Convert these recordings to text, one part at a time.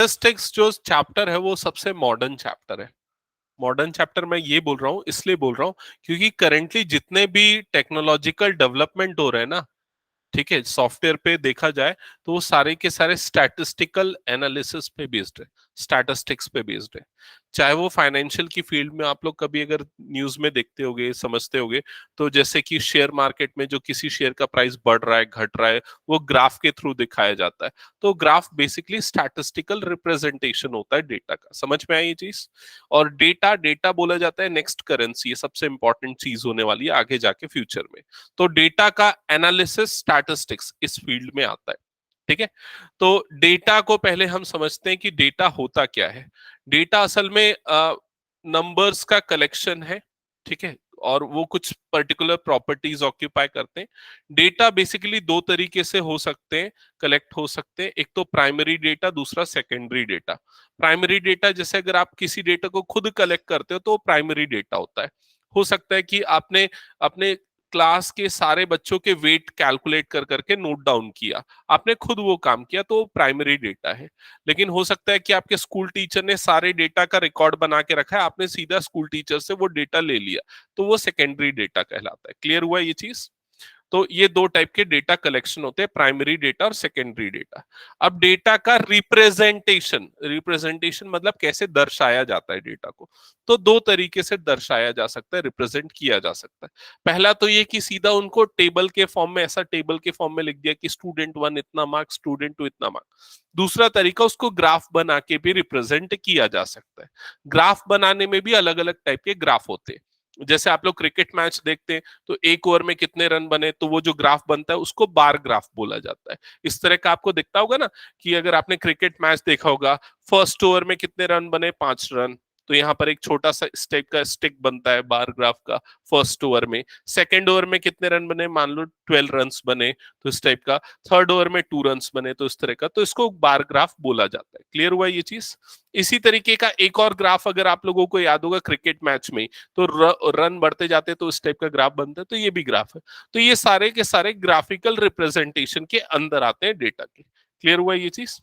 Statistics जो chapter है वो सबसे मॉडर्न चैप्टर है। मॉडर्न चैप्टर मैं ये बोल रहा हूँ, इसलिए बोल रहा हूँ क्योंकि करेंटली जितने भी टेक्नोलॉजिकल डेवलपमेंट हो रहे हैं ना, ठीक है, सॉफ्टवेयर पे देखा जाए तो वो सारे के सारे स्टैटिस्टिकल एनालिसिस पे बेस्ड है, स्टैटिस्टिक्स पे बेस्ड है। चाहे वो फाइनेंशियल की फील्ड में आप लोग कभी अगर न्यूज में देखते होगे, समझते होगे, तो जैसे कि शेयर मार्केट में जो किसी शेयर का प्राइस बढ़ रहा है, घट रहा है, वो ग्राफ के थ्रू दिखाया जाता है। तो ग्राफ बेसिकली स्टैटिस्टिकल रिप्रेजेंटेशन होता है डेटा का। समझ में आई ये चीज? और डेटा डेटा बोला जाता है नेक्स्ट करेंसी, ये सबसे इंपॉर्टेंट चीज होने वाली है आगे जाके फ्यूचर में। तो डेटा का एनालिसिस स्टैटिस्टिक्स इस फील्ड में आता है। ठीक है, तो डेटा को पहले हम समझते हैं कि डेटा होता क्या है। डेटा असल में नंबर्स का कलेक्शन है, ठीक है, और वो कुछ पर्टिकुलर प्रॉपर्टीज ऑक्यूपाई करते हैं। डेटा बेसिकली दो तरीके से हो सकते हैं, कलेक्ट हो सकते हैं। एक तो प्राइमरी डेटा, दूसरा सेकेंडरी डेटा। प्राइमरी डेटा जैसे अगर आप किसी डेटा को खुद कलेक्ट करते हो तो प्राइमरी डेटा होता है। हो सकता है कि आपने अपने क्लास के सारे बच्चों के वेट कैलकुलेट कर करके नोट डाउन किया, आपने खुद वो काम किया, तो प्राइमरी डेटा है। लेकिन हो सकता है कि आपके स्कूल टीचर ने सारे डेटा का रिकॉर्ड बना के रखा है, आपने सीधा स्कूल टीचर से वो डेटा ले लिया, तो वो सेकेंडरी डेटा कहलाता है। क्लियर हुआ ये चीज? तो ये दो टाइप के डेटा कलेक्शन होते हैं, प्राइमरी डेटा और सेकेंडरी डेटा। अब डेटा का रिप्रेजेंटेशन, रिप्रेजेंटेशन मतलब कैसे दर्शाया जाता है डेटा को, तो दो तरीके से दर्शाया जा सकता है, रिप्रेजेंट किया जा सकता है। पहला तो ये कि सीधा उनको टेबल के फॉर्म में, ऐसा टेबल के फॉर्म में लिख दिया कि स्टूडेंट 1 इतना मार्क्स, स्टूडेंट 2 इतना मार्क्स। दूसरा तरीका, उसको ग्राफ बना के भी रिप्रेजेंट किया जा सकता है। ग्राफ बनाने में भी अलग अलग टाइप के ग्राफ होते हैं। जैसे आप लोग क्रिकेट मैच देखते हैं तो एक ओवर में कितने रन बने, तो वो जो ग्राफ बनता है उसको बार ग्राफ बोला जाता है। इस तरह का आपको दिखता होगा ना कि अगर आपने क्रिकेट मैच देखा होगा, फर्स्ट ओवर में कितने रन बने, 5 रन, तो यहाँ पर एक छोटा सा स्टेक का स्टिक बनता है बार ग्राफ का फर्स्ट ओवर में। सेकेंड ओवर में कितने रन बने, मान लो 12 रन बने, तो इस टाइप का। थर्ड ओवर में 2 रन बने, तो इस तरह का, तो इसको बार ग्राफ बोला जाता है। क्लियर हुआ ये चीज? इसी तरीके का एक और ग्राफ अगर आप लोगों को याद होगा क्रिकेट मैच में, तो रन बढ़ते जाते तो इस टाइप का ग्राफ बनता है, तो ये भी ग्राफ है। तो ये सारे के सारे ग्राफिकल रिप्रेजेंटेशन के अंदर आते हैं डेटा के। क्लियर हुआ ये चीज?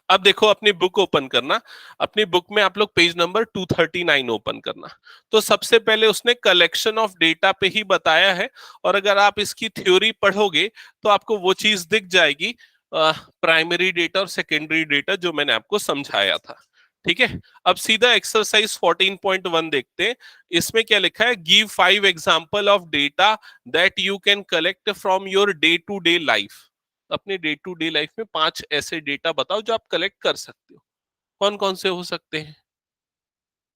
अब देखो, अपनी बुक ओपन करना, अपनी बुक में आप लोग पेज नंबर 239 ओपन करना। तो सबसे पहले उसने कलेक्शन ऑफ डेटा पे ही बताया है, और अगर आप इसकी थ्योरी पढ़ोगे तो आपको वो चीज दिख जाएगी, प्राइमरी डेटा और सेकेंडरी डेटा, जो मैंने आपको समझाया था। ठीक है, अब सीधा एक्सरसाइज 14.1 देखते हैं। इसमें क्या लिखा है? Give 5 example of data that you can collect from your day to day life. अपने डे टू डे लाइफ में 5 ऐसे डेटा बताओ जो आप कलेक्ट कर सकते हो। कौन कौन से हो सकते हैं?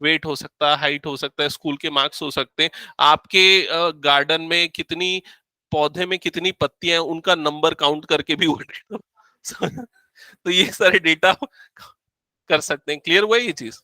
वेट हो सकता है, हाइट हो सकता है, स्कूल के मार्क्स हो सकते हैं, आपके गार्डन में कितनी, पौधे में कितनी पत्तियां हैं उनका नंबर काउंट करके भी वो तो ये सारे डेटा कर सकते हैं। क्लियर हुआ ये चीज?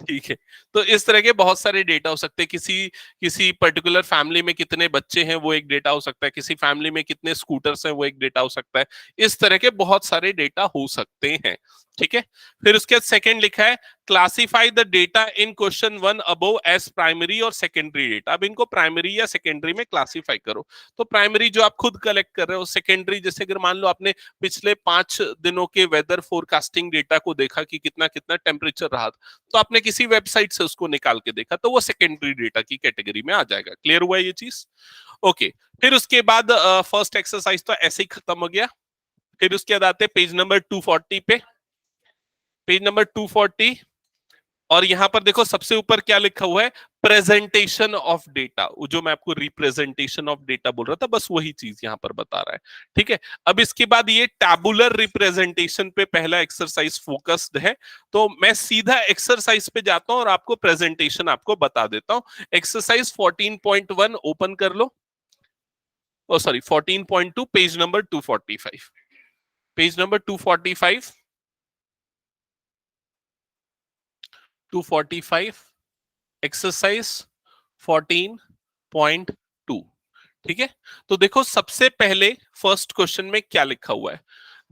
ठीक है, तो इस तरह के बहुत सारे डेटा हो सकते हैं। किसी किसी पर्टिकुलर फैमिली में कितने बच्चे हैं वो एक डेटा हो सकता है, किसी फैमिली में कितने स्कूटर्स हैं वो एक डेटा हो सकता है। इस तरह के बहुत सारे डेटा हो सकते हैं। ठीक है, फिर उसके बाद सेकंड लिखा है classify the data in question 1 above as primary और सेकेंडरी डेटा। अब इनको प्राइमरी या सेकेंडरी में क्लासिफाई करो। तो प्राइमरी जो आप खुद कलेक्ट कर रहे हो, सेकेंडरी जैसे अगर मान लो आपने पिछले 5 दिनों के वेदर फोरकास्टिंग डेटा को देखा कि कितना कितना टेम्परेचर रहा, तो आपने किसी वेबसाइट से उसको निकाल के देखा, तो वो सेकेंडरी डेटा की कैटेगरी में आ जाएगा। क्लियर हुआ ये चीज? ओके, फिर उसके बाद फर्स्ट एक्सरसाइज तो ऐसे ही खत्म हो गया। फिर उसके बाद आते पेज नंबर 240 पे। पेज नंबर 240, और यहां पर देखो सबसे ऊपर क्या लिखा हुआ है? Presentation of data. जो मैं आपको रिप्रेजेंटेशन ऑफ डेटा बोल रहा था, बस वही चीज यहां पर बता रहा है। ठीक है, अब इसके बाद ये टैबुलर रिप्रेजेंटेशन पे पहला एक्सरसाइज फोकस्ड है। तो मैं सीधा एक्सरसाइज पे जाता हूं और आपको प्रेजेंटेशन आपको बता देता हूं। एक्सरसाइज 14.1 ओपन कर लो। Oh sorry, 14.2, page number 245। Page number 245, 245, exercise 14.2। ठीक है, तो देखो सबसे पहले फर्स्ट क्वेश्चन में क्या लिखा हुआ है?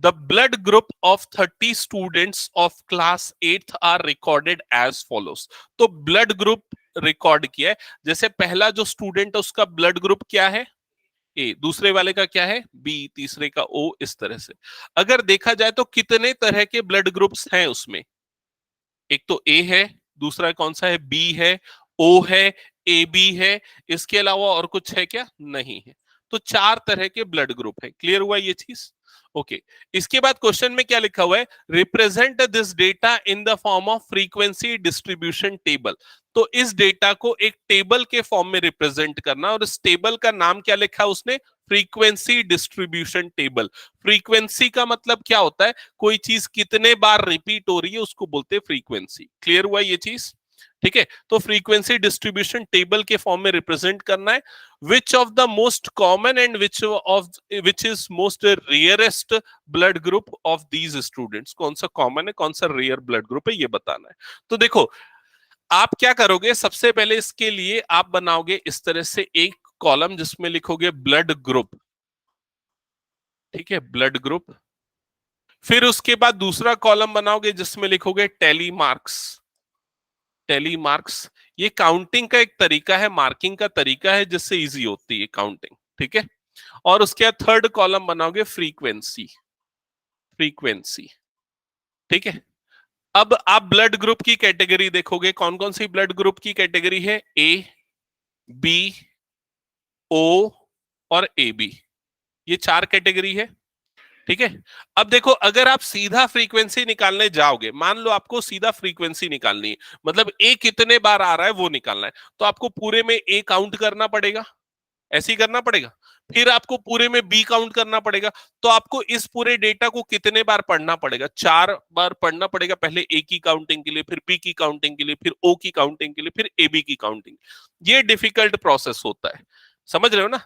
The blood group of 30 students of class 8th are recorded as follows. तो ब्लड ग्रुप रिकॉर्ड किया है। जैसे पहला जो स्टूडेंट है उसका ब्लड ग्रुप क्या है? ए, दूसरे वाले का क्या है बी, तीसरे का ओ, इस तरह से। अगर देखा जाए तो कितने तरह के ब्लड ग्रुप्स हैं उसमें, एक तो ए है, दूसरा कौन सा है बी है, ओ है, ए बी है, इसके अलावा और कुछ है क्या, नहीं है। तो चार तरह के ब्लड ग्रुप है। क्लियर हुआ ये चीज? ओके। इसके बाद क्वेश्चन में क्या लिखा हुआ है, represent this data in the form of frequency distribution table. तो इस डेटा को एक टेबल के फॉर्म में रिप्रेजेंट करना, और इस टेबल का नाम क्या लिखा उसने, फ्रीक्वेंसी डिस्ट्रीब्यूशन टेबल। फ्रीक्वेंसी का मतलब क्या होता है, कोई चीज कितने बार रिपीट हो रही है उसको बोलते हैं फ्रीक्वेंसी। क्लियर हुआ ये चीज? ठीक है, तो फ्रीक्वेंसी डिस्ट्रीब्यूशन टेबल के फॉर्म में रिप्रेजेंट करना है। Which of the most common and which is most rarest blood group of these students, कौन सा कॉमन है कौन सा रेयर ब्लड ग्रुप है ये बताना है। तो देखो आप क्या करोगे, सबसे पहले इसके लिए आप बनाओगे इस तरह से एक कॉलम जिसमें लिखोगे ब्लड ग्रुप, ठीक है, ब्लड ग्रुप। फिर उसके बाद दूसरा कॉलम बनाओगे जिसमें लिखोगे टैली मार्क्स, टैली मार्क्स। ये काउंटिंग का एक तरीका है, मार्किंग का तरीका है जिससे इजी होती है काउंटिंग, ठीक है। और उसके बाद थर्ड कॉलम बनाओगे फ्रीक्वेंसी, फ्रीक्वेंसी, ठीक है। अब आप ब्लड ग्रुप की कैटेगरी देखोगे, कौन कौन सी ब्लड ग्रुप की कैटेगरी है, ए बी ओ और ए बी, ये चार कैटेगरी है, ठीक है। अब देखो अगर आप सीधा फ्रीक्वेंसी निकालने जाओगे, मान लो आपको सीधा फ्रीक्वेंसी निकालनी है, मतलब ए कितने बार आ रहा है वो निकालना है, तो आपको पूरे में ए काउंट करना पड़ेगा, ऐसे ही करना पड़ेगा। फिर आपको पूरे में बी काउंट करना पड़ेगा। तो आपको इस पूरे डेटा को कितने बार पढ़ना पड़ेगा, चार बार पढ़ना पड़ेगा, पहले ए की काउंटिंग के लिए, फिर बी की काउंटिंग के लिए, फिर ओ की काउंटिंग के लिए, फिर ए बी की काउंटिंग। ये डिफिकल्ट प्रोसेस होता है, समझ रहे हो ना?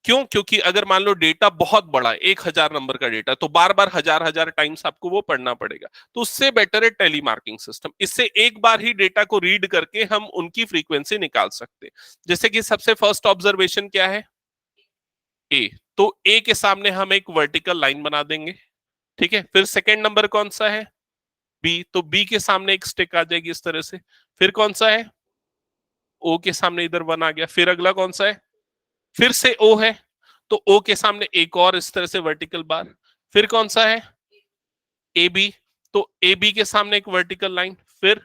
क्यों? क्योंकि अगर मान लो डेटा बहुत बड़ा है, 1000 नंबर का डेटा, तो बार बार हजार हजार टाइम्स आपको वो पढ़ना पड़ेगा। तो उससे बेटर है टेली मार्किंग सिस्टम, इससे एक बार ही डेटा को रीड करके हम उनकी फ्रीक्वेंसी निकाल सकते हैं। जैसे कि सबसे फर्स्ट ऑब्जर्वेशन क्या है, ए, तो ए के सामने हम एक वर्टिकल लाइन बना देंगे, ठीक है। फिर सेकेंड नंबर कौन सा है, बी, तो बी के सामने एक स्टिक आ जाएगी इस तरह से। फिर कौन सा है, ओ के सामने इधर वन आ गया। फिर अगला कौन सा है, फिर से ओ है, तो ओ के सामने एक और इस तरह से वर्टिकल बार। फिर कौन सा है, ए बी, तो ए बी के सामने एक वर्टिकल लाइन। फिर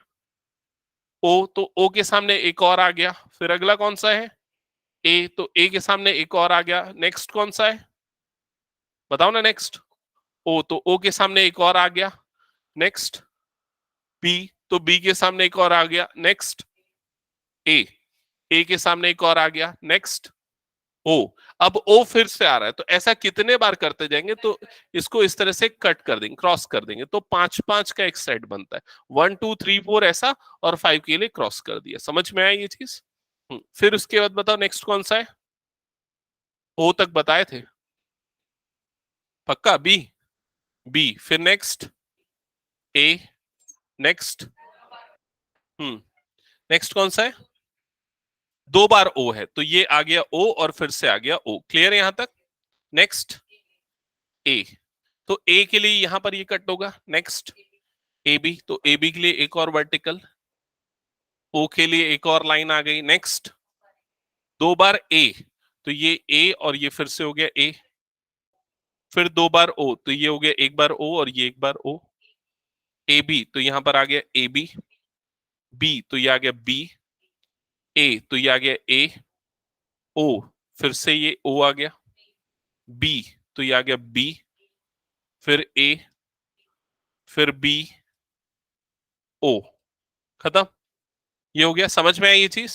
ओ, तो ओ के सामने एक और आ गया। फिर अगला कौन सा है, ए, तो ए के सामने एक और आ गया। नेक्स्ट कौन सा है, बताओ ना नेक्स्ट, ओ, तो ओ के सामने एक और आ गया। नेक्स्ट बी, तो बी के सामने एक और आ गया। नेक्स्ट ए, ए के सामने एक और आ गया। नेक्स्ट ओ, अब ओ फिर से आ रहा है। तो ऐसा कितने बार करते जाएंगे, तो इसको इस तरह से कट कर देंगे, क्रॉस कर देंगे, तो 5-5 का एक सेट बनता है। 1 2 3 4 ऐसा, और 5 के लिए क्रॉस कर दिया। समझ में आया ये चीज? फिर उसके बाद बताओ नेक्स्ट कौन सा है, ओ तक बताए थे, पक्का बी, बी, फिर नेक्स्ट ए, नेक्स्ट, नेक्स्ट कौन सा है, दो बार ओ है, तो ये आ गया ओ और फिर से आ गया ओ। क्लियर है यहां तक? नेक्स्ट ए, तो ए के लिए यहां पर ये कट होगा। नेक्स्ट ए बी, तो ए बी के लिए एक और वर्टिकल, ओ के लिए एक और लाइन आ गई। नेक्स्ट दो बार ए, तो ये ए और ये फिर से हो गया ए। फिर दो बार ओ, तो ये हो गया एक बार ओ और ये एक बार ओ। ए बी, तो यहां पर आ गया ए बी, बी तो ये आ गया बी, ए तो ये आ गया ए, ओ फिर से ये ओ आ गया, बी तो ये आ गया बी, फिर ए, फिर बी, ओ, खत्म। ये हो गया, समझ में आई ये चीज?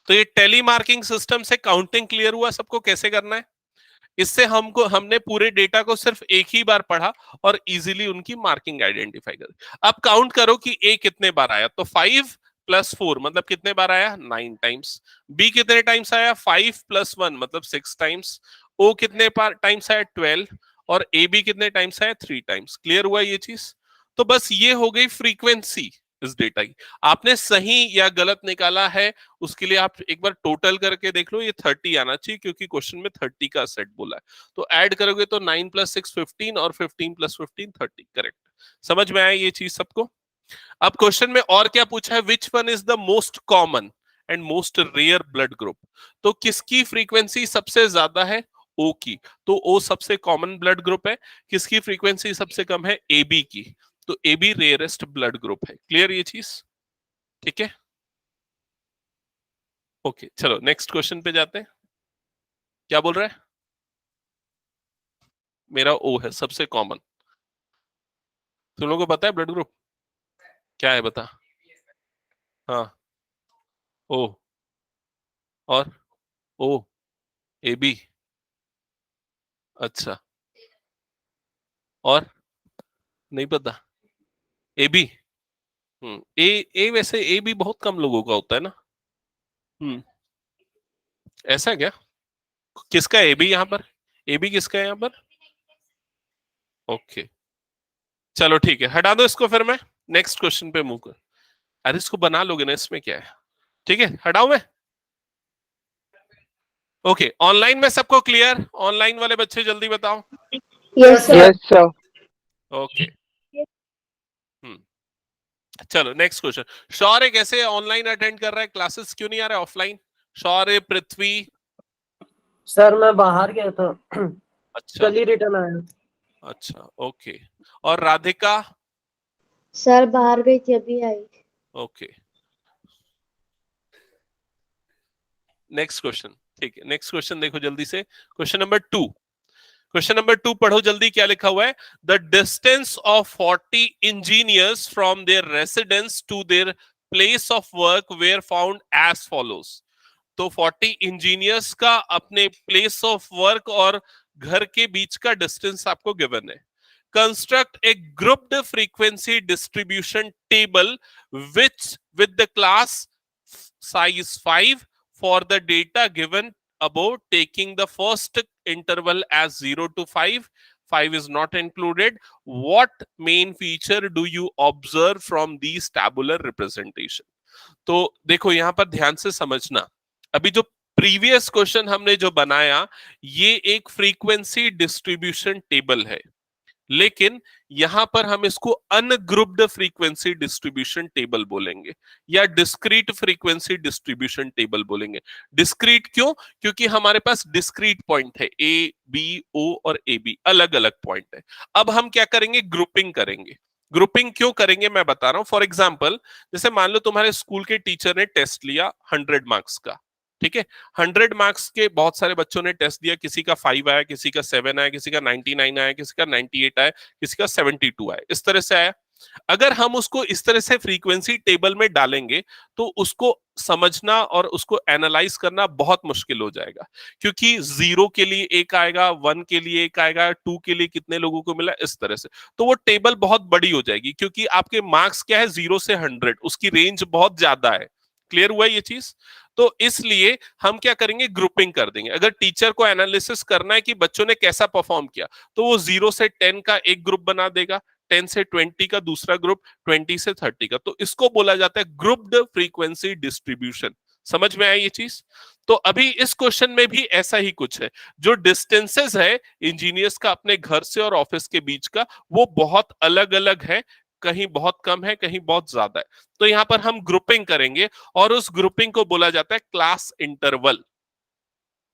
तो ये टेली मार्किंग सिस्टम से काउंटिंग क्लियर हुआ सबको कैसे करना है। इससे हमने पूरे डेटा को सिर्फ एक ही बार पढ़ा और इजीली उनकी मार्किंग आइडेंटिफाई कर। अब काउंट करो कि ए कितने बार आया, तो 5 + 4 मतलब कितने बार आया, 9 टाइम्स। बी कितने टाइम्स आया, 5 + 1 मतलब 6 टाइम्स। ओ कितने टाइम्स आया, 12। और ए बी कितने टाइम्स आया, 3 टाइम्स। क्लियर हुआ ये चीज? तो बस ये हो गई फ्रीक्वेंसी इस डेटा की। आपने सही या गलत निकाला है उसके लिए आप एक बार टोटल करके देख लो, ये 30 आना चाहिए क्योंकि क्वेश्चन में 30 का सेट बोला है। तो ऐड करोगे तो 9 + 6 15 और 15 + 15 30, करेक्ट। समझ में आया ये चीज सबको? अब क्वेश्चन में और क्या पूछा है, which one is the most common and most rare blood group. तो किसकी फ्रीक्वेंसी सबसे ज्यादा है? ओ की। तो ओ सबसे कॉमन ब्लड ग्रुप है। किसकी फ्रीक्वेंसी सबसे कम है? ए बी की। तो A B rarest blood group है। क्लियर ये चीज? ठीक है, ओके चलो नेक्स्ट क्वेश्चन पे जाते हैं। क्या बोल रहा है? मेरा ओ है सबसे कॉमन। तुम लोगों को पता है ब्लड ग्रुप क्या है? बता। हाँ, ओ और ओ, ए बी, अच्छा, और नहीं पता? A B. ए ए वैसे ए बी बहुत कम लोगों का होता है ना। हम्म, ऐसा है क्या? किसका ए बी यहाँ पर? ए बी किसका है यहाँ पर? ओके चलो ठीक है, हटा दो इसको फिर मैं नेक्स्ट क्वेश्चन पे मूव कर। अरे इसको बना लोगे ना, इसमें क्या है? ठीक है, हटाओ मैं। ओके, ऑनलाइन में सबको क्लियर? ऑनलाइन वाले बच्चे जल्दी बताओ। Yes sir. Yes sir. Okay, hmm, चलो नेक्स्ट क्वेश्चन। शौर्य कैसे ऑनलाइन अटेंड कर रहा है क्लासेस, क्यों नहीं आ रहा है ऑफलाइन? शौर्य, पृथ्वी। सर मैं बाहर गया था, अच्छा कल ही रिटर्न आया। अच्छा, ओके। और राधिका? सर बाहर गई थी, अभी आई। Okay, next question. ठीक है, नेक्स्ट क्वेश्चन देखो जल्दी से। Question number 2। क्वेश्चन नंबर 2 पढ़ो जल्दी, क्या लिखा हुआ है? The distance of 40 engineers from their residence to their place of work were found as follows. तो 40 इंजीनियर्स का अपने प्लेस ऑफ वर्क और घर के बीच का डिस्टेंस आपको गिवन है। Construct A grouped frequency distribution table which with the class size 5 for the data given above, taking the first interval as 0 to 5. 5 is not included. What main feature do you observe from these tabular representation? तो देखो यहां पर ध्यान से समझना। अभी जो previous question हमने जो बनाया, ये एक फ्रीक्वेंसी डिस्ट्रीब्यूशन टेबल है, लेकिन यहां पर हम इसको अनग्रुप्ड फ्रीक्वेंसी डिस्ट्रीब्यूशन टेबल बोलेंगे या डिस्क्रीट फ्रीक्वेंसी डिस्ट्रीब्यूशन टेबल बोलेंगे। डिस्क्रीट क्यों? क्योंकि हमारे पास डिस्क्रीट पॉइंट है, ए बी ओ और ए बी अलग अलग पॉइंट है। अब हम क्या करेंगे? ग्रुपिंग करेंगे। ग्रुपिंग क्यों करेंगे मैं बता रहा हूं। फॉर एग्जाम्पल, जैसे मान लो तुम्हारे स्कूल के टीचर ने टेस्ट लिया 100 मार्क्स का, ठीक है। 100 मार्क्स के बहुत सारे बच्चों ने टेस्ट दिया, किसी का 5 आया, किसी का 7 आया, किसी का 99 आया, किसी का 98 आया, किसी का 72 आया, इस तरह से आया। अगर हम उसको इस तरह से फ्रीक्वेंसी टेबल में डालेंगे तो उसको समझना और उसको एनालाइज करना बहुत मुश्किल हो जाएगा, क्योंकि 0 के लिए एक आएगा, 1 के लिए एक आएगा, 2 के लिए कितने लोगों को मिला, इस तरह से। तो वो टेबल बहुत बड़ी हो जाएगी, क्योंकि आपके मार्क्स क्या है, 0 से 100, उसकी रेंज बहुत ज्यादा है। क्लियर हुआ ये चीज? तो इसलिए हम क्या करेंगे? ग्रुपिंग कर देंगे। अगर टीचर को एनालिसिस करना है कि बच्चों ने कैसा परफॉर्म किया, तो वो 0 से 10 का एक ग्रुप बना देगा, 10 से 20 का दूसरा ग्रुप, 20 से 30 का। तो इसको बोला जाता है ग्रुप्ड फ्रीक्वेंसी डिस्ट्रीब्यूशन। समझ में आई ये चीज? तो अभी इस क्वेश्चन में भी ऐसा ही कुछ है। जो डिस्टेंसेस है इंजीनियर्स का अपने घर से और ऑफिस के बीच का, वो बहुत अलग अलग है, कहीं बहुत कम है, कहीं बहुत ज्यादा है। तो यहां पर हम ग्रुपिंग करेंगे और उस ग्रुपिंग को बोला जाता है क्लास इंटरवल।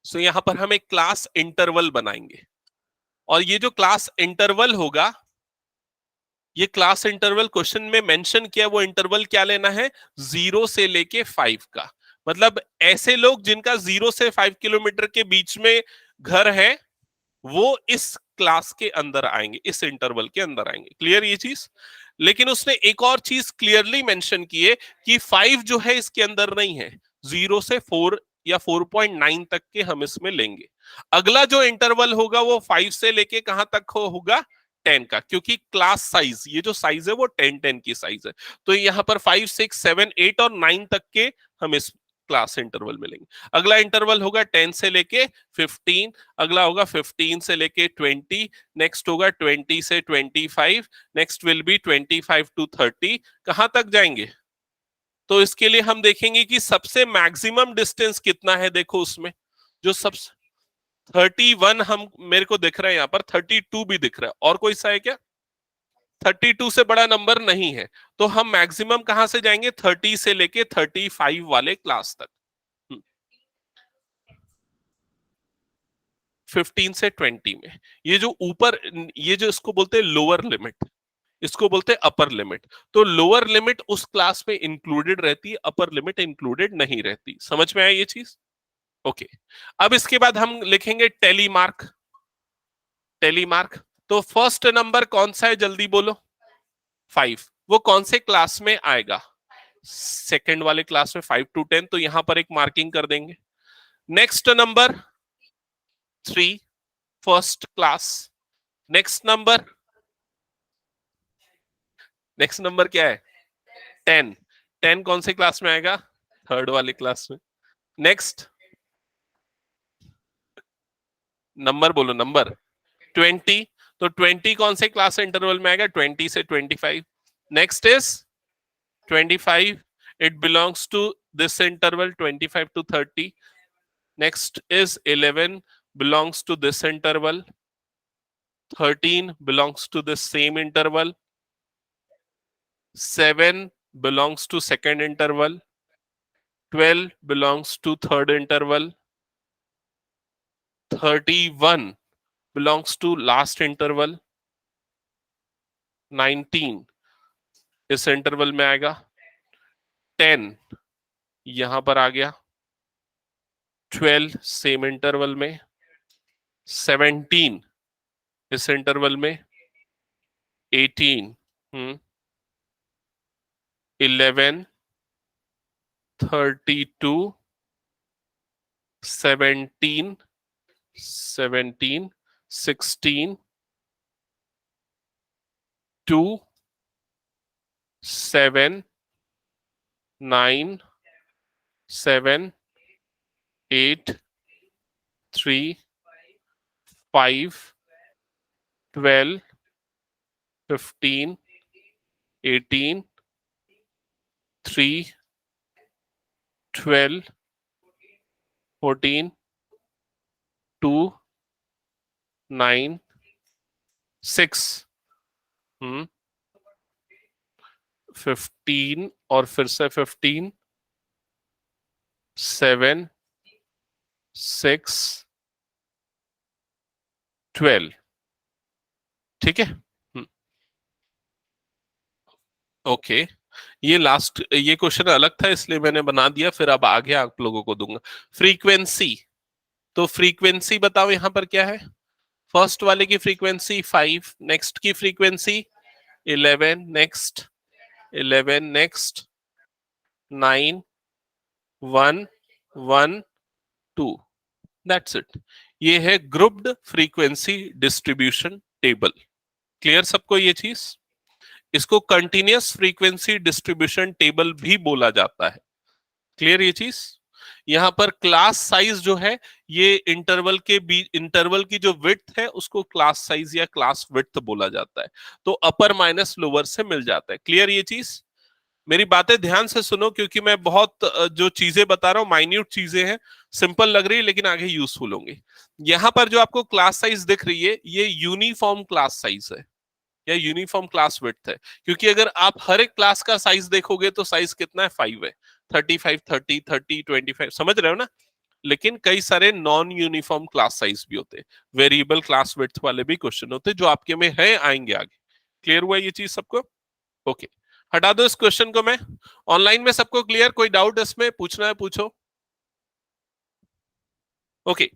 सो यहां पर हम एक क्लास इंटरवल बनाएंगे, और ये जो क्लास इंटरवल होगा, ये क्लास इंटरवल क्वेश्चन में मेंशन किया, वो इंटरवल क्या लेना है? 0 से लेके 5 का। मतलब ऐसे लोग जिनका 0 से 5 किलोमीटर के बीच में घर है, वो इस क्लास के अंदर आएंगे, इस इंटरवल के अंदर आएंगे। क्लियर ये चीज? लेकिन उसने एक और चीज क्लियरली मेंशन की है कि 5 जो है इसके अंदर नहीं है, 0 से 4 या 4.9 तक के हम इसमें लेंगे। अगला जो इंटरवल होगा वो 5 से लेके कहां तक होगा? 10 का, क्योंकि क्लास साइज, ये जो साइज है वो 10 की साइज है। तो यहां पर 5 6 7 8 और 9 तक के हम इस क्लास इंटरवल मिलेंगे। अगला इंटरवल होगा 10 से लेके 15, अगला होगा 15 से लेके 20, नेक्स्ट होगा 20 से 25, नेक्स्ट विल बी 25 टू 30। कहां तक जाएंगे? तो इसके लिए हम देखेंगे कि सबसे मैक्सिमम डिस्टेंस कितना है। देखो उसमें जो सबसे 31 हम मेरे को दिख रहा है, यहां पर 32 भी दिख रहा है। और कोई सा है क्या? 32 से बड़ा नंबर नहीं है, तो हम मैक्सिमम कहां से जाएंगे? 30 से लेके 35 वाले क्लास तक। 15 से 20 में ये जो ऊपर, ये जो इसको बोलते हैं लोअर लिमिट, इसको बोलते हैं अपर लिमिट। तो लोअर लिमिट उस क्लास में इंक्लूडेड रहती है, अपर लिमिट इंक्लूडेड नहीं रहती। समझ में आया ये चीज? ओके। अब इसके बाद हम लिखेंगे टेलीमार्क। टेलीमार्क, तो फर्स्ट नंबर कौन सा है जल्दी बोलो? 5। वो कौन से क्लास में आएगा? सेकंड वाले क्लास में, 5 to 10। तो यहां पर एक मार्किंग कर देंगे। Next number 3, first class. Next number, next number क्या है? 10। 10 कौन से क्लास में आएगा? थर्ड वाले क्लास में। नेक्स्ट नंबर बोलो, नंबर 20। तो 20 कौन से क्लास इंटरवल में आएगा? 20 से 25। Next is 25, it belongs to this interval 25 to 30. Next is 11, belongs to this interval. 13 belongs to the same interval. 7 belongs to second interval. 12 belongs to third interval. 31 belongs to last interval. 19 इस interval में आएगा। 10 यहां पर आ गया। 12 same interval में। 17 इस interval में। 18 11 32 17 16 2 7 9 7 8 3 5 12 15 18 3 12 14 2 9 6 15 और फिर से 15 7 6 12। ठीक है। ओके, ये लास्ट, ये क्वेश्चन अलग था इसलिए मैंने बना दिया, फिर अब आगे आप लोगों को दूंगा। फ्रीक्वेंसी, तो फ्रीक्वेंसी बताओ यहां पर क्या है? फर्स्ट वाले की फ्रीक्वेंसी 5, नेक्स्ट की frequency 11, next 11, next 9 1 1 2। That's it. ये है grouped frequency distribution table. Clear सबको ये चीज? इसको कंटिन्यूअस फ्रीक्वेंसी डिस्ट्रीब्यूशन टेबल भी बोला जाता है। क्लियर ये चीज? यहां पर क्लास साइज जो है, ये इंटरवल के बीच, इंटरवल की जो विड्थ है उसको क्लास साइज या क्लास विड्थ बोला जाता है। तो अपर माइनस लोअर से मिल जाता है। क्लियर ये चीज? मेरी बातें ध्यान से सुनो, क्योंकि मैं बहुत जो चीजें बता रहा हूं माइन्यूट चीजें हैं, सिंपल लग रही है लेकिन आगे यूजफुल होंगी। यहां पर जो आपको क्लास साइज दिख रही है, ये यूनिफॉर्म क्लास साइज है या यूनिफॉर्म क्लास विड्थ है। क्योंकि अगर आप हर एक क्लास का साइज देखोगे तो साइज कितना है? 5 है। 35 30 30 25, समझ रहे हो ना? लेकिन कई सारे नॉन यूनिफॉर्म क्लास साइज भी होते हैं, वेरिएबल क्लास विड्थ वाले भी क्वेश्चन होते हैं जो आपके में है, आएंगे आगे। क्लियर हुआ ये चीज सबको? ओके, हटा दो इस क्वेश्चन को। मैं ऑनलाइन में सबको क्लियर? कोई डाउट इसमें पूछना है पूछो। Okay,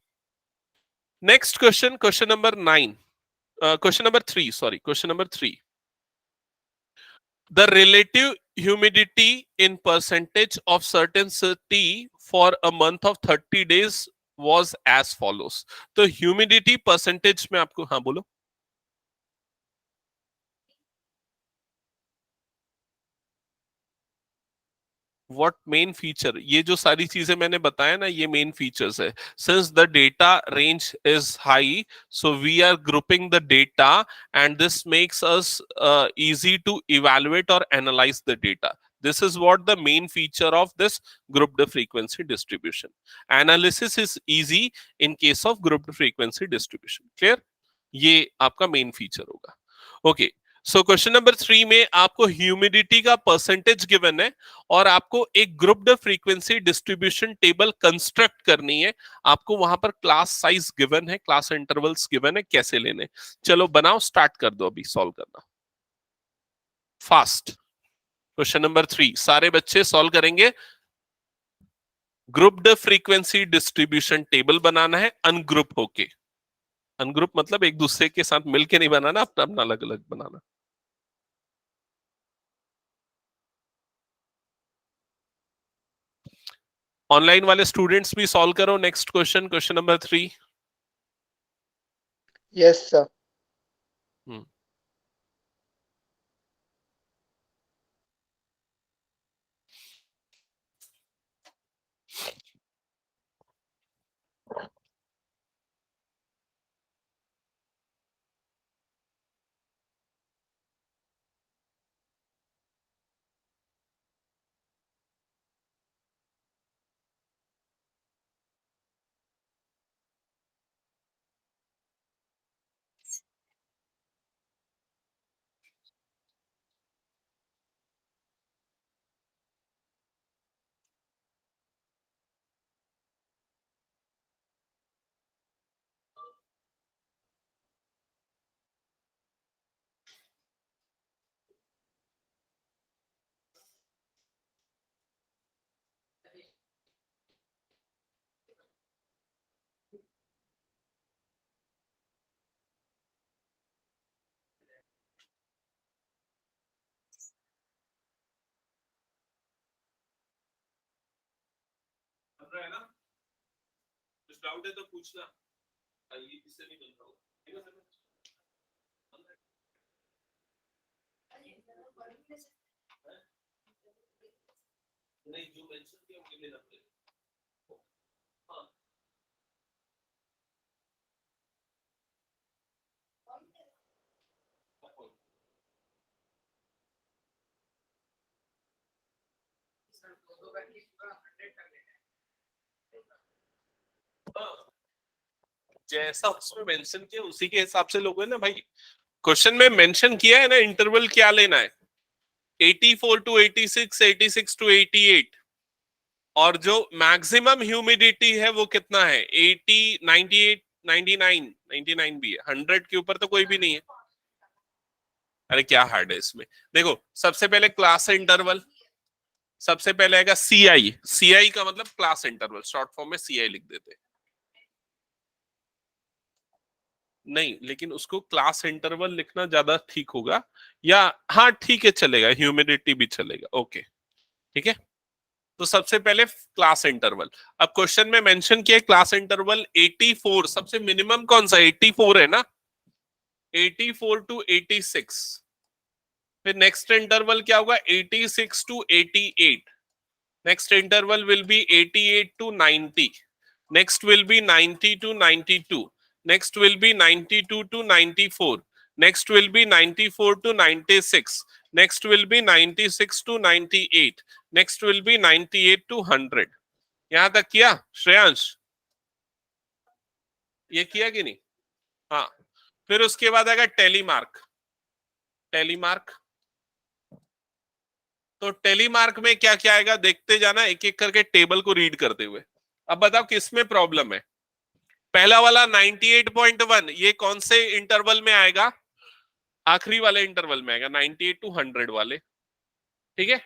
next question, question number 9, question number 3, sorry, question number 3। The relative humidity in percentage of certain city for a month of 30 days was as follows. तो ह्यूमिडिटी परसेंटेज में आपको, हाँ बोलो। What main feature? ये जो सारी चीजें मैंने बताया ना, ये मेन फीचर्स है। Since the data range is high, so we are grouping the data and this makes us easy to evaluate or analyze the data. This is what the main feature of this grouped frequency distribution. Analysis is easy in case of grouped frequency distribution. Clear? ये आपका main feature होगा। Okay, so question number 3 में आपको humidity का percentage given है और आपको एक grouped frequency distribution table construct करनी है। आपको वहां पर क्लास साइज गिवन है, क्लास इंटरवल्स गिवन है, कैसे लेने। चलो बनाओ, स्टार्ट कर दो अभी सॉल्व करना फास्ट। क्वेश्चन नंबर 3 सारे बच्चे सॉल्व करेंगे। ग्रुप्ड फ्रीक्वेंसी डिस्ट्रीब्यूशन टेबल बनाना है अनग्रुप होके। अनग्रुप मतलब एक दूसरे के साथ मिलके नहीं बनाना, अपना अपना अलग अलग बनाना। ऑनलाइन वाले स्टूडेंट्स भी सॉल्व करो next question, question number 3। Yes sir. है ना, कुछ डाउट है तो पूछना। ये किससे नहीं बन रहा होगा। नहीं, जो मेंशन किया वो लेना पड़ेगा। हाँ। जैसा उसमें मेंशन किया उसी के हिसाब से लोगों ने ना भाई, क्वेश्चन में मेंशन किया है ना इंटरवल क्या लेना है, 84 टू 86, 86 टू 88। और जो मैक्सिमम ह्यूमिडिटी है वो कितना है, 80, 98, 99, 99 भी है, 100 के ऊपर तो कोई भी नहीं है। अरे क्या हार्ड है इसमें। देखो सबसे पहले क्लास इंटरवल, सबसे पहले आएगा सीआई। सीआई का मतलब क्लास इंटरवल, शॉर्ट फॉर्म में सीआई लिख देते हैं। नहीं, लेकिन उसको क्लास इंटरवल लिखना ज्यादा ठीक होगा, या हाँ ठीक है चलेगा, ह्यूमिडिटी भी चलेगा, ओके ठीक है। तो सबसे पहले क्लास इंटरवल। अब क्वेश्चन में मेंशन किया क्लास इंटरवल 84, सबसे मिनिमम कौन सा 84 है ना, 84 टू 86। फिर नेक्स्ट इंटरवल क्या होगा, 86 to 88। Next interval will be 88 to 90। Next will be 90 to 92. Next will be 92 to 94. Next will be 94 to 96. Next will be 96 to 98. Next will be 98 to 100. यहां तक किया श्रेयांश, ये किया कि नहीं। हाँ, फिर उसके बाद आएगा टेलीमार्क। टेलीमार्क, तो टेलीमार्क में क्या क्या आएगा देखते जाना, एक एक करके टेबल को रीड करते हुए। अब बताओ किस में प्रॉब्लम है। पहला वाला 98.1, ये कौन से इंटरवल में आएगा, आखिरी वाले इंटरवल में आएगा 98 टू 100 वाले, ठीक है।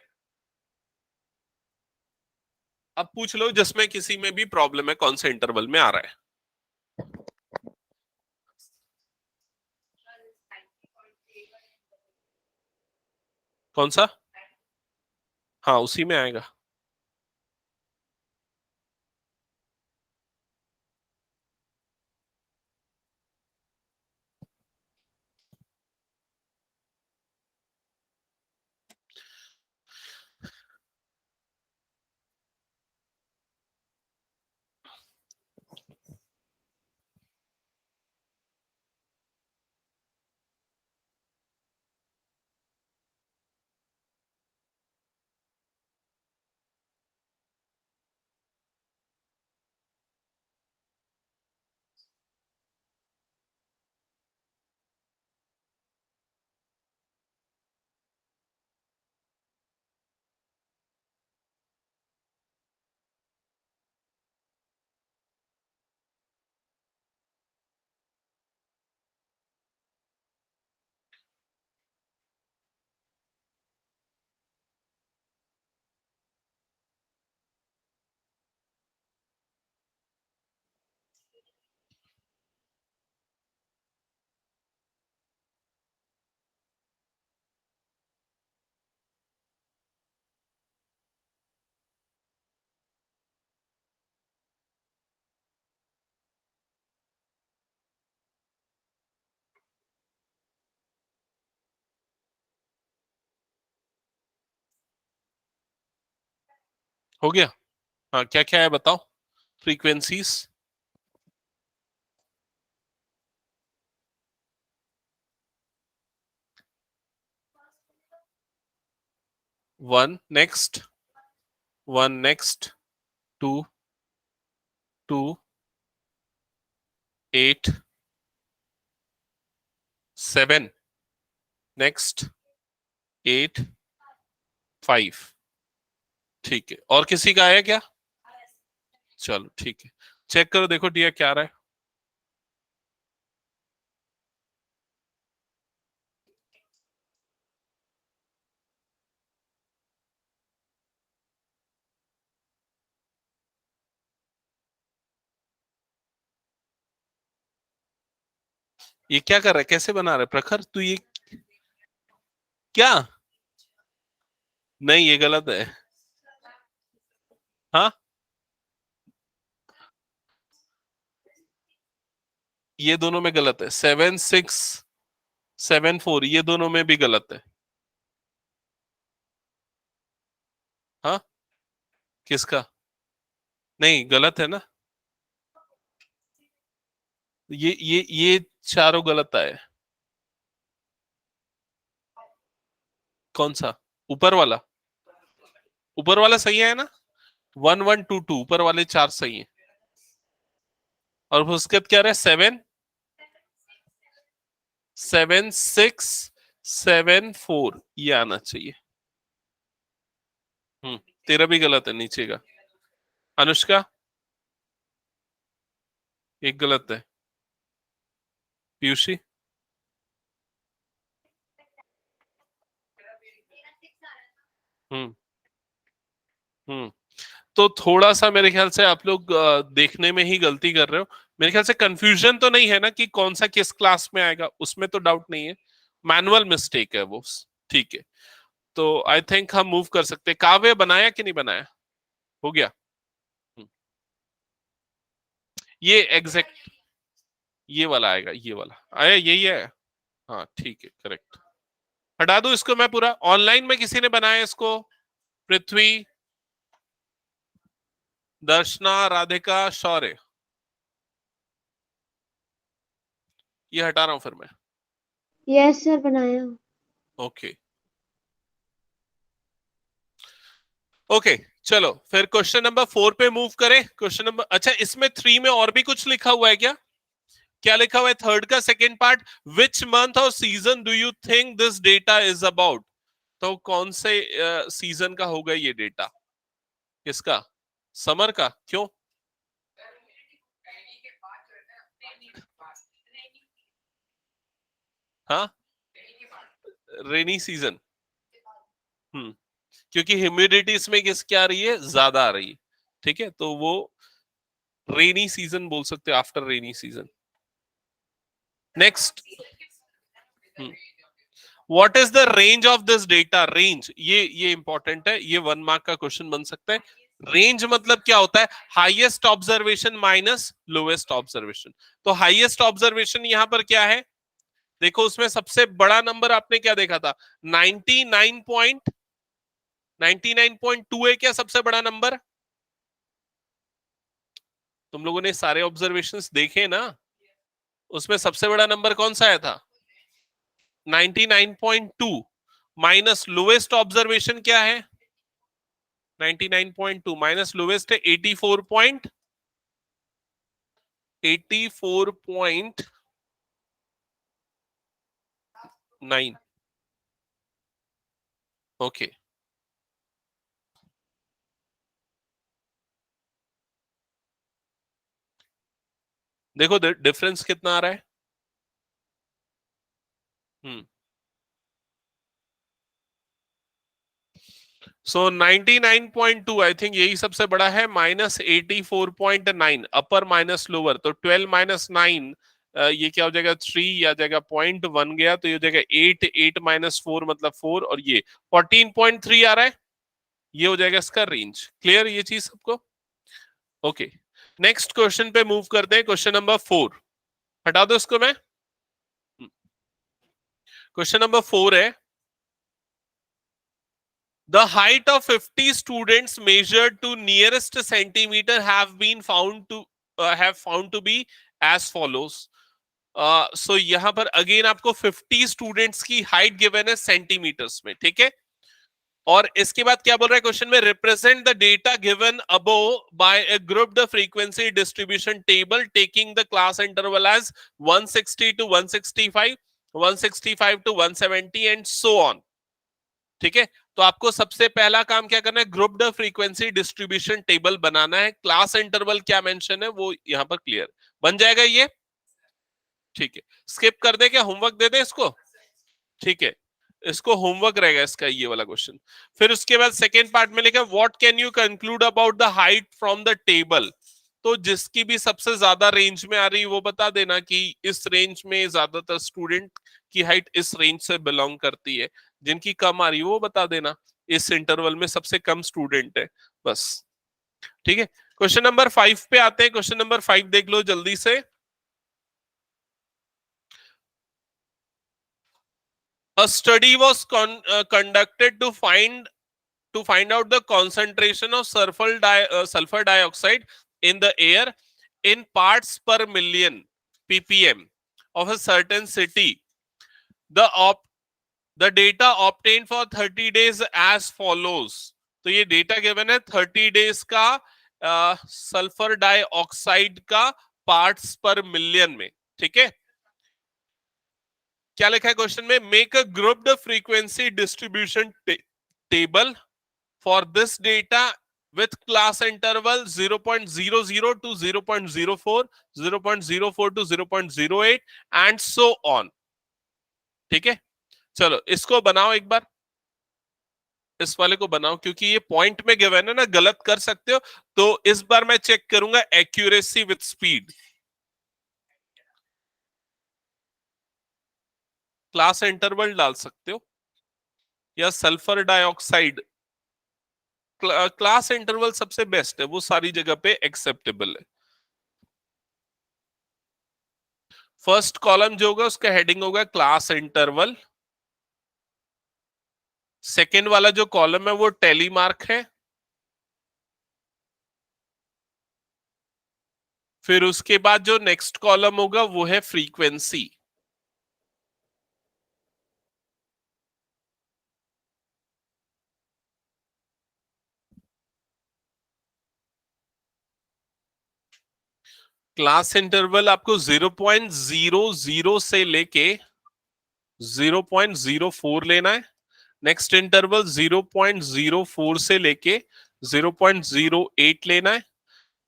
अब पूछ लो जिसमें किसी में भी प्रॉब्लम है कौन से इंटरवल में आ रहा है। कौन सा, हाँ उसी में आएगा। हो गया? हाँ, क्या क्या है बताओ फ्रीक्वेंसीज। 1 next, 1 next, 2, 2, 8, 7 next, 8, 5। ठीक है, और किसी का आया क्या? चलो ठीक है, चेक करो, देखो डिया क्या आ रहा है। ये क्या कर रहा है, कैसे बना रहा है प्रखर तू ये? क्या? नहीं, ये गलत है। हाँ, ये दोनों में गलत है। 7, 6, 7, 4, ये दोनों में भी गलत है। हाँ, किसका? नहीं, गलत है ना। ये चारों गलत आए। कौन सा? ऊपर वाला? ऊपर वाला सही है ना? 1, 1, 2, 2, ऊपर वाले चार सही है। और उसके बाद क्या रहा है? 7, 7, 6, 7, 4, ये आना चाहिए। तेरा भी गलत है नीचे का। अनुष्का, एक गलत है। पीयूषी, हम्म, हम्म। तो थोड़ा सा मेरे ख्याल से आप लोग देखने में ही गलती कर रहे हो। मेरे ख्याल से कंफ्यूजन तो नहीं है ना कि कौन सा किस क्लास में आएगा, उसमें तो डाउट नहीं है। मैनुअल मिस्टेक है वो। ठीक है, तो आई थिंक हम मूव कर सकते हैं। काव्य बनाया कि नहीं बनाया? हो गया। हम्म, ये एग्जैक्ट ये वाला आएगा, ये वाला आया, यही है। हाँ ठीक है, करेक्ट। हटा दो इसको मैं पूरा। ऑनलाइन में किसी ने बनाया इसको? पृथ्वी, दर्शना, राधिका, शौर्य, ये हटा रहा हूं फिर मैं। यस सर बनाया। ओके, ओके, चलो फिर क्वेश्चन नंबर 4 पे मूव करें। क्वेश्चन नंबर, अच्छा इसमें 3 में और भी कुछ लिखा हुआ है क्या? क्या लिखा हुआ है थर्ड का सेकेंड पार्ट? विच मंथ और season do you think this data is about? तो कौन से सीजन का होगा ये डेटा? किसका? समर का? क्यों? हाँ, रेनी सीजन। क्योंकि ह्यूमिडिटी इसमें किस क्या आ रही है, ज्यादा आ रही है। ठीक है, तो वो रेनी सीजन बोल सकते हो, after rainy season. Next, what is the range of this data? Range, ये इंपॉर्टेंट है, ये 1 मार्क का क्वेश्चन बन सकता है। रेंज मतलब क्या होता है? Highest observation minus lowest observation. तो हाईएस्ट ऑब्जर्वेशन यहां पर क्या है? देखो उसमें सबसे बड़ा नंबर आपने क्या देखा था? 99.2 है क्या सबसे बड़ा नंबर? तुम लोगों ने सारे ऑब्जर्वेशंस देखे ना, उसमें सबसे बड़ा नंबर कौन सा आया था? 99.2 माइनस लोएस्ट ऑब्जर्वेशन क्या है? 99.2 माइनस लोएस्ट है 84.9। ओके, देखो डिफरेंस कितना आ रहा है। हम्म, सो 99.2 आई थिंक यही सबसे बड़ा है, माइनस 84.9, अपर माइनस लोअर, तो 12 माइनस 9, ये क्या हो जाएगा? 3 या जाएगा 0.1 गया, तो ये हो जाएगा 8, 8 माइनस 4 मतलब 4, और ये 14.3 आ रहा है। ये हो जाएगा इसका रेंज। क्लियर ये चीज सबको? ओके, नेक्स्ट क्वेश्चन पे मूव करते हैं। क्वेश्चन नंबर 4, हटा दो इसको मैं। क्वेश्चन नंबर 4 है, The height of 50 students measured to nearest centimeter have been found to be as follows. So यहां पर अगेन आपको 50 स्टूडेंट्स की हाइट गिवन है सेंटीमीटर्स में, ठीक है। और इसके बाद क्या बोल रहा है क्वेश्चन में, represent the data given above by a grouped frequency distribution table taking the class interval as 160 to 165, 165 to 170 and so on, ठीक है। तो आपको सबसे पहला काम क्या करना है, ग्रुप्ड फ्रीक्वेंसी डिस्ट्रीब्यूशन टेबल बनाना है। क्लास इंटरवल क्या मेंशन है वो यहां पर क्लियर बन जाएगा ये, ठीक है। स्किप कर दे, क्या होमवर्क दे दे इसको, ठीक है। इसको होमवर्क रहेगा इसका ये वाला क्वेश्चन। फिर उसके बाद सेकेंड पार्ट में लिखा, what can you conclude about the height from the table. तो जिसकी भी सबसे ज्यादा रेंज में आ रही है वो बता देना कि इस रेंज में ज्यादातर स्टूडेंट की हाइट इस रेंज से बिलोंग करती है। जिनकी कम आ रही है वो बता देना इस इंटरवल में सबसे कम स्टूडेंट है, बस, ठीक है। क्वेश्चन नंबर 5 पे आते हैं। क्वेश्चन नंबर 5 देख लो जल्दी से। A study was conducted to find out the concentration of sulfur dioxide in the air in parts per million ppm of a certain city. The the data obtained for 30 days as follows. तो ये data given है 30 days का sulphur dioxide का parts पर million में, ठीक है। क्या लिखा है क्वेश्चन में, make a grouped frequency distribution table for this data with class interval 0.00 to 0.04, 0.04 to 0.08 and so on, ठीक है। चलो इसको बनाओ एक बार, इस वाले को बनाओ, क्योंकि ये पॉइंट में गिवन है ना, गलत कर सकते हो। तो इस बार मैं चेक करूंगा accuracy with speed. Class interval डाल सकते हो या सल्फर डाइऑक्साइड, क्लास इंटरवल सबसे बेस्ट है, वो सारी जगह पे एक्सेप्टेबल है। फर्स्ट कॉलम जो होगा उसका हेडिंग होगा क्लास इंटरवल। सेकेंड वाला जो कॉलम है वो टेली मार्क है। फिर उसके बाद जो नेक्स्ट कॉलम होगा वो है फ्रीक्वेंसी। क्लास इंटरवल आपको 0.00 से लेके 0.04 लेना है। नेक्स्ट इंटरवल 0.04 से लेके 0.08 लेना है।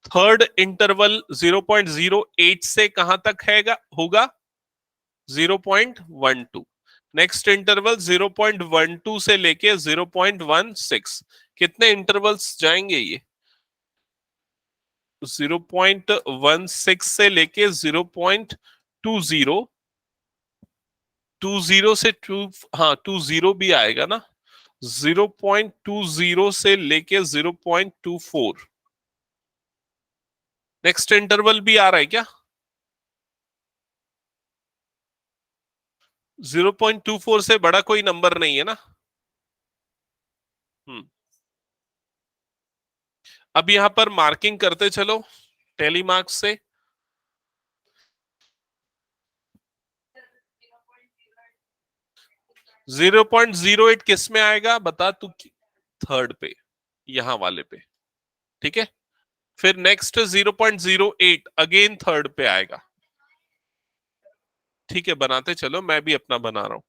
थर्ड इंटरवल 0.08 से कहां तक होगा 0.12। नेक्स्ट इंटरवल 0.12 से लेके 0.16। कितने इंटरवल्स जाएंगे ये, 0.16 से लेके 0.20, 20 से 20 भी आएगा ना, 0.20 से लेके 0.24। नेक्स्ट इंटरवल भी आ रहा है क्या, 0.24 से बड़ा कोई नंबर नहीं है ना। अब यहां पर मार्किंग करते चलो टेली मार्क्स से। 0.08 किस में आएगा बता तू, थर्ड पे, यहां वाले पे, ठीक है। फिर नेक्स्ट 0.08 अगेन थर्ड पे आएगा, ठीक है। बनाते चलो, मैं भी अपना बना रहा हूं।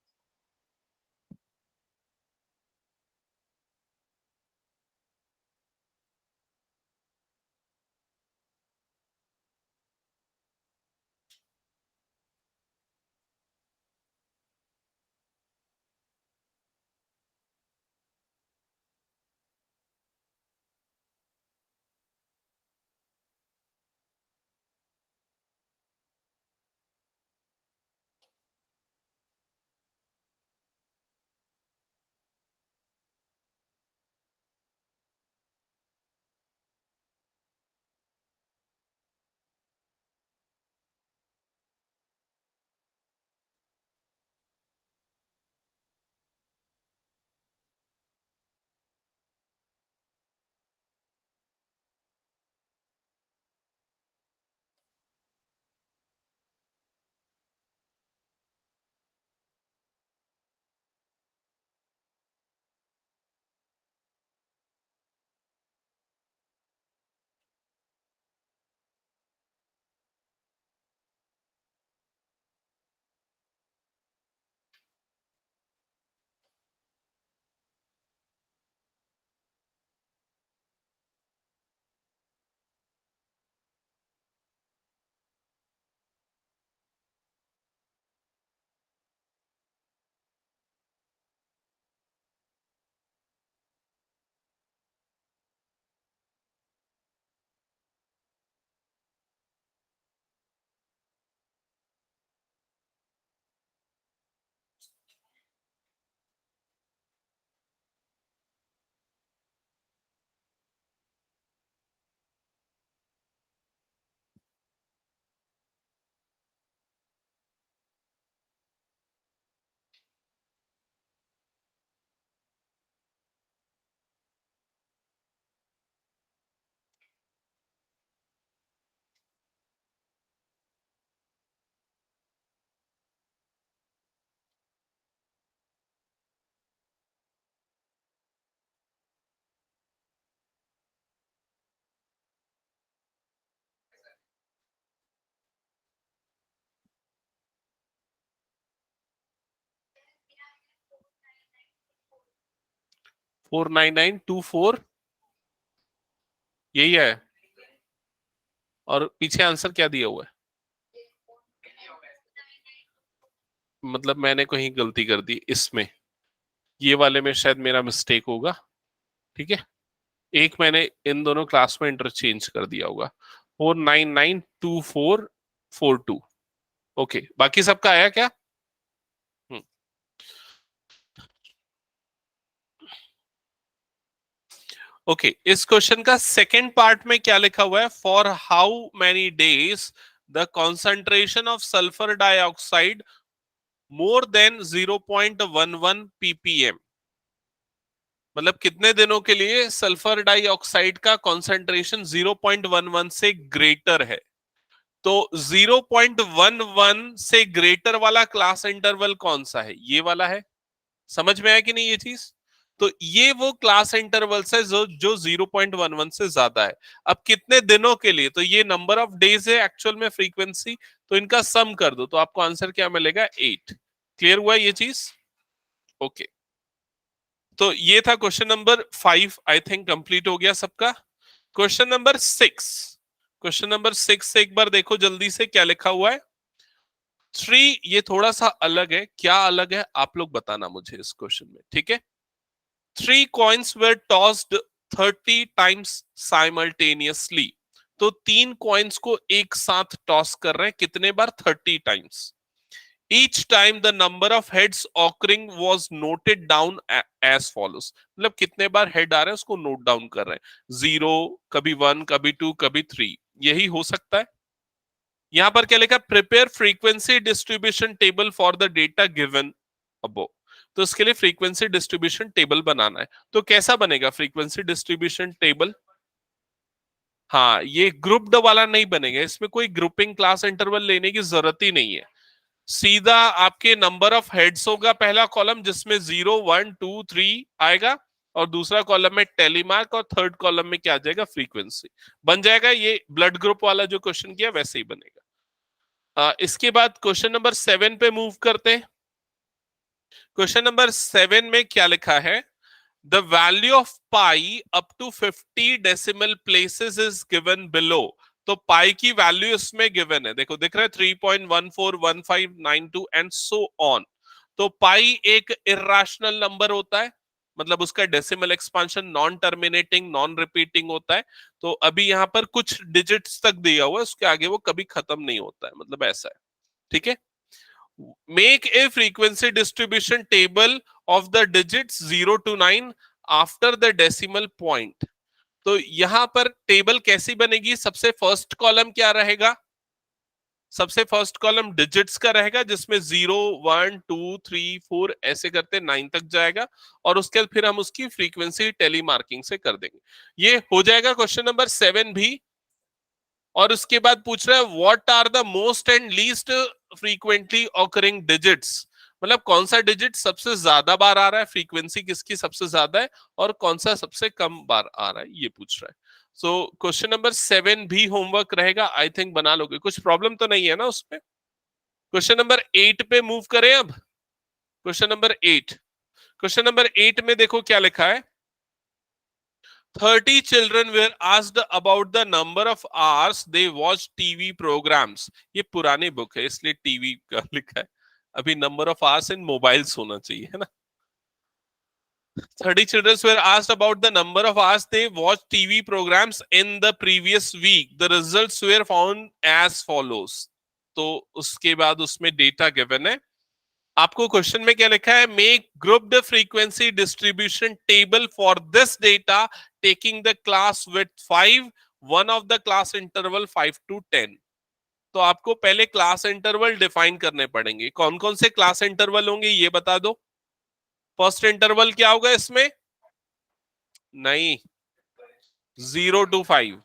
49924 यही है। और पीछे आंसर क्या दिया हुआ है? मतलब मैंने कहीं गलती कर दी इसमें, ये वाले में शायद मेरा मिस्टेक होगा। ठीक है, एक मैंने इन दोनों क्लास में इंटरचेंज कर दिया होगा। 4992442। ओके, बाकी सबका आया क्या? ओके, इस क्वेश्चन का सेकेंड पार्ट में क्या लिखा हुआ है? For how many days the concentration of sulphur dioxide more than 0.11 ppm। मतलब कितने दिनों के लिए सल्फर डाइऑक्साइड का कॉन्सेंट्रेशन 0.11 से ग्रेटर है। तो 0.11 से ग्रेटर वाला क्लास इंटरवल कौन सा है? ये वाला है। समझ में आया कि नहीं ये चीज? तो ये वो क्लास इंटरवल्स है जो 0.11 से ज्यादा है। अब कितने दिनों के लिए? तो ये नंबर ऑफ डेज है एक्चुअल में फ्रीक्वेंसी, तो इनका सम कर दो तो आपको आंसर क्या मिलेगा? 8। क्लियर हुआ ये चीज? ओके, तो ये था question number 5। I think complete हो गया सबका। Question number 6। क्वेश्चन नंबर 6 से एक बार देखो जल्दी से क्या लिखा हुआ है। 3, ये थोड़ा सा अलग है। क्या अलग है आप लोग बताना मुझे इस क्वेश्चन में, ठीक है? 3 coins were tossed 30 times simultaneously। तो 3 कॉइन्स को एक साथ टॉस कर रहे हैं, कितने बार? 30 times. Each time the number of heads occurring was noted down as follows। मतलब कितने बार हेड आ रहे हैं उसको नोट डाउन कर रहे हैं। 0, कभी 1, कभी 2, कभी 3। यही हो सकता है। यहां पर क्या लिखा? Prepare frequency distribution table for the data given above. तो इसके लिए फ्रीक्वेंसी डिस्ट्रीब्यूशन टेबल बनाना है। तो कैसा बनेगा फ्रीक्वेंसी डिस्ट्रीब्यूशन टेबल? हाँ, ये ग्रुप्ड वाला नहीं बनेगा, इसमें कोई ग्रुपिंग क्लास इंटरवल लेने की जरूरत ही नहीं है। सीधा आपके नंबर ऑफ हेड्स होगा पहला कॉलम, जिसमें 0, 1, 2, 3 आएगा, और दूसरा कॉलम में टेलीमार्क, और थर्ड कॉलम में क्या आ जाएगा? फ्रीक्वेंसी बन जाएगा। ये ब्लड ग्रुप वाला जो क्वेश्चन किया वैसे ही बनेगा। इसके बाद क्वेश्चन नंबर 7 पे मूव करते हैं। क्वेश्चन नंबर 7 में क्या लिखा है? The value of pi up to 50 decimal places is given below. तो पाई की वैल्यू इसमें गिवन है, देखो दिख रहा है 3.141592 एंड सो ऑन। तो पाई एक इर्रेशनल नंबर होता है, मतलब उसका decimal expansion non terminating non repeating होता है। तो अभी यहां पर कुछ डिजिट्स तक दिया हुआ है, उसके आगे वो कभी खत्म नहीं होता है, मतलब ऐसा है। ठीक है, make a frequency distribution table of the digits 0 to 9 after the decimal point. तो यहां पर टेबल कैसी बनेगी? सबसे फर्स्ट कॉलम क्या रहेगा? सबसे फर्स्ट कॉलम डिजिट्स का रहेगा, जिसमें 0, 1, 2, 3, 4 ऐसे करते 9 तक जाएगा, और उसके बाद फिर हम उसकी फ्रीक्वेंसी टेली मार्किंग से कर देंगे। ये हो जाएगा क्वेश्चन नंबर 7 भी। और उसके बाद पूछ रहा है what are the most and least frequently occurring digits. मतलब कौन सा डिजिट सबसे ज्यादा बार आ रहा है, फ्रीक्वेंसी किसकी सबसे ज्यादा है, और कौन सा सबसे कम बार आ रहा है, ये पूछ रहा है। सो क्वेश्चन नंबर 7 भी होमवर्क रहेगा, आई थिंक बना लोगे, कुछ प्रॉब्लम तो नहीं है ना उसमें। क्वेश्चन नंबर 8 पे मूव करें अब। Question number 8। क्वेश्चन नंबर 8 में देखो क्या लिखा है। 30 children were asked about the number of hours they watched TV programs। ये पुरानी बुक है इसलिए टीवी का लिखा है, अभी number of hours in mobiles होना चाहिए, है ना। 30 children were asked about the number of hours they watched TV programs in the previous week। The results were found as follows। तो उसके बाद उसमें डेटा गिवन है। आपको क्वेश्चन में क्या लिखा है? Make grouped frequency distribution table for this data taking the class with 5, one of the class interval 5 to 10। तो आपको पहले क्लास इंटरवल डिफाइन करने पड़ेंगे। कौन कौन से क्लास इंटरवल होंगे ये बता दो। फर्स्ट इंटरवल क्या होगा इसमें? नहीं, 0 to 5।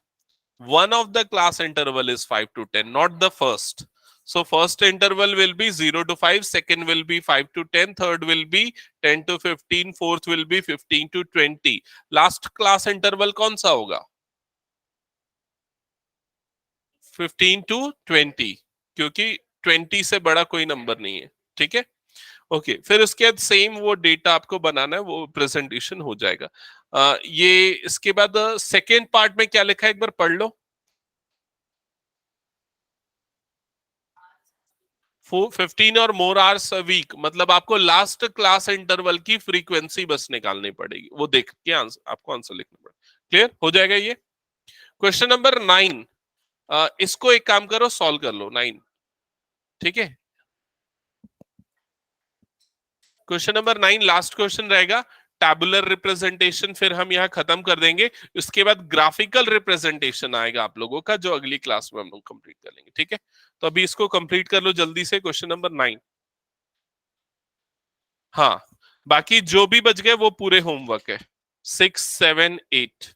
One of the class interval is 5 to 10, not the first. So first interval will be 0 to 5, second will be 5 to 10, third will be 10 to 15, fourth will be 15 to 20। Last class interval कौन सा होगा? 15 to 20, क्योंकि 20 से बड़ा कोई number नहीं है। ठीक है, ओके, फिर उसके बाद सेम वो डेटा आपको बनाना है, वो प्रेजेंटेशन हो जाएगा। ये इसके बाद सेकेंड पार्ट में क्या लिखा है एक बार पढ़ लो। 15 और मोर आवर्स अ वीक, मतलब आपको लास्ट क्लास इंटरवल की फ्रीक्वेंसी बस निकालनी पड़ेगी, वो देख के आपको आंसर लिखना पड़ेगा। क्लियर हो जाएगा ये। क्वेश्चन नंबर 9, इसको एक काम करो, सॉल्व कर लो 9। ठीक है, क्वेश्चन नंबर 9 लास्ट क्वेश्चन रहेगा। टैबुलर रिप्रेजेंटेशन फिर हम यहाँ खत्म कर देंगे, उसके बाद ग्राफिकल रिप्रेजेंटेशन आएगा आप लोगों का, जो अगली क्लास में हम लोग कंप्लीट कर लेंगे। ठीक है, तो अभी इसको कंप्लीट कर लो जल्दी से, क्वेश्चन नंबर 9। हाँ, बाकी जो भी बच गए वो पूरे होमवर्क है, 6, 7, 8।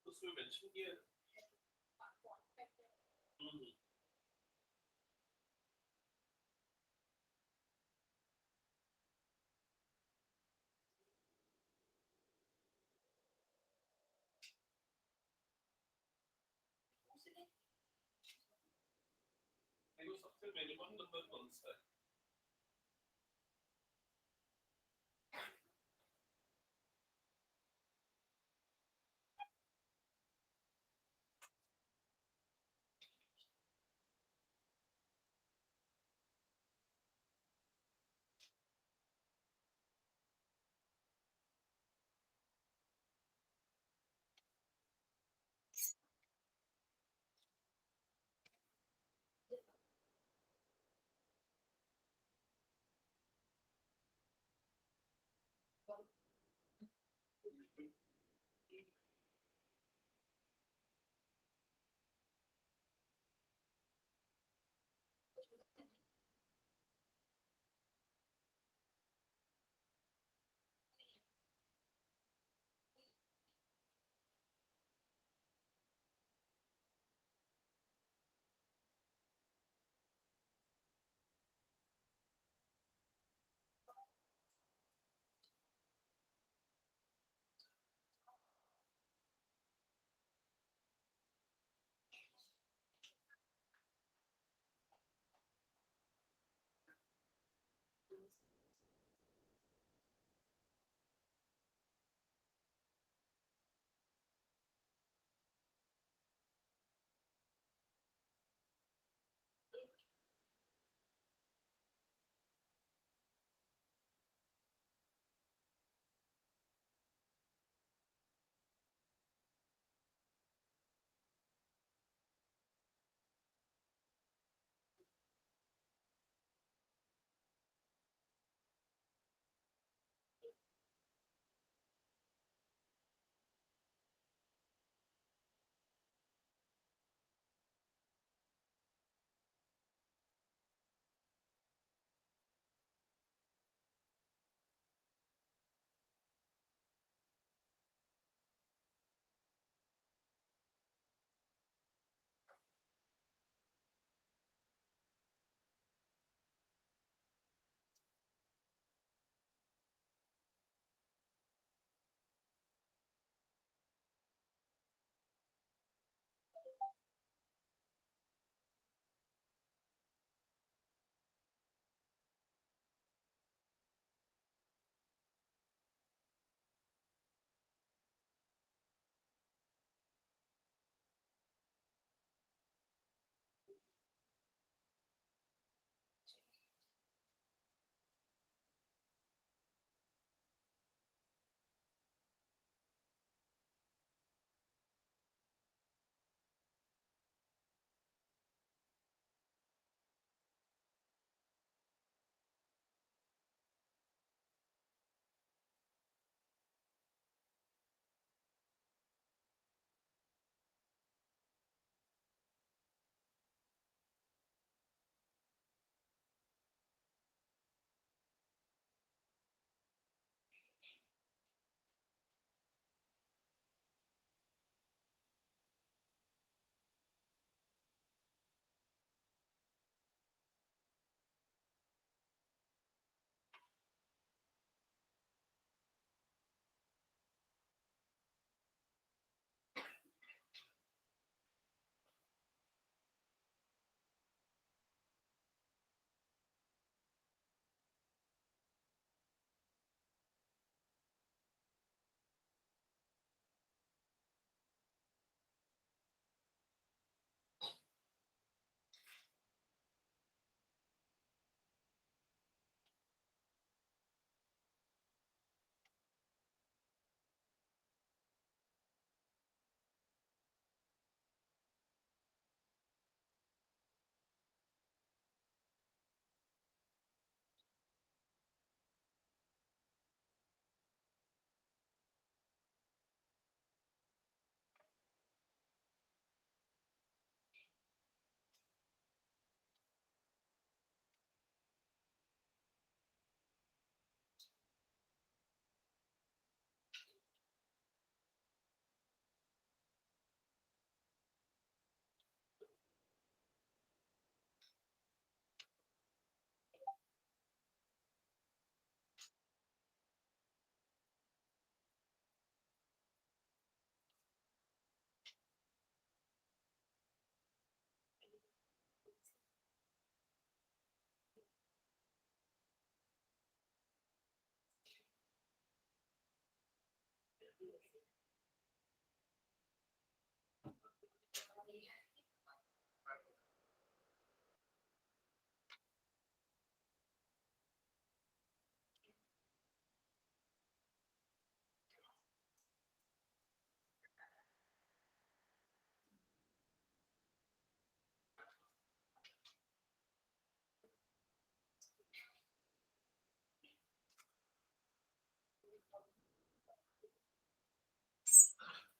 उसमें मेंशन किया है। देखो सबसे मिनिमम नंबर कौन सा है।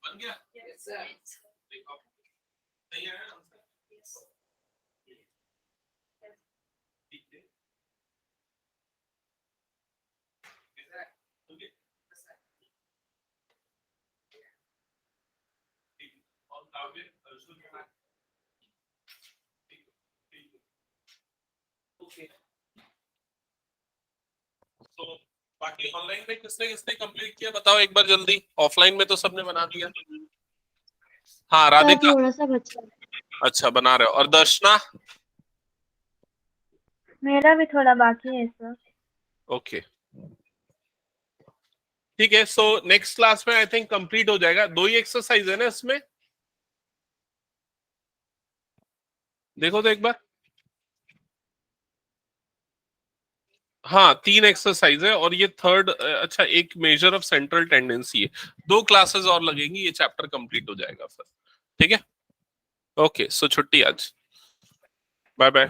बन गया? देखो, सही है ना? ठीक है। Okay. और काव्य अर्जुन ओके। तो बाकी ऑनलाइन में किसने किसने कंप्लीट किया बताओ एक बार जल्दी। ऑफलाइन में तो सबने बना दिया। हाँ सर राधिका, थोड़ा सा बचा है। अच्छा बना रहे हो। और दर्शना? मेरा भी थोड़ा बाकी है सर। ओके ठीक है। सो नेक्स्ट क्लास में आई थिंक कंप्लीट हो जाएगा। 2 ही एक्सरसाइज है ना इसमें, देखो तो एक बार। हाँ 3 एक्सरसाइज है और ये थर्ड। अच्छा एक मेजर ऑफ सेंट्रल टेंडेंसी है। 2 क्लासेस और लगेंगी, ये चैप्टर कंप्लीट हो जाएगा फिर। ठीक है ओके। सो छुट्टी आज। Bye bye.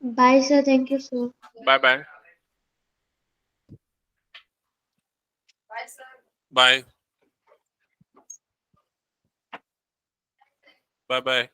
Bye sir, thank you sir. Bye bye. Bye bye bye.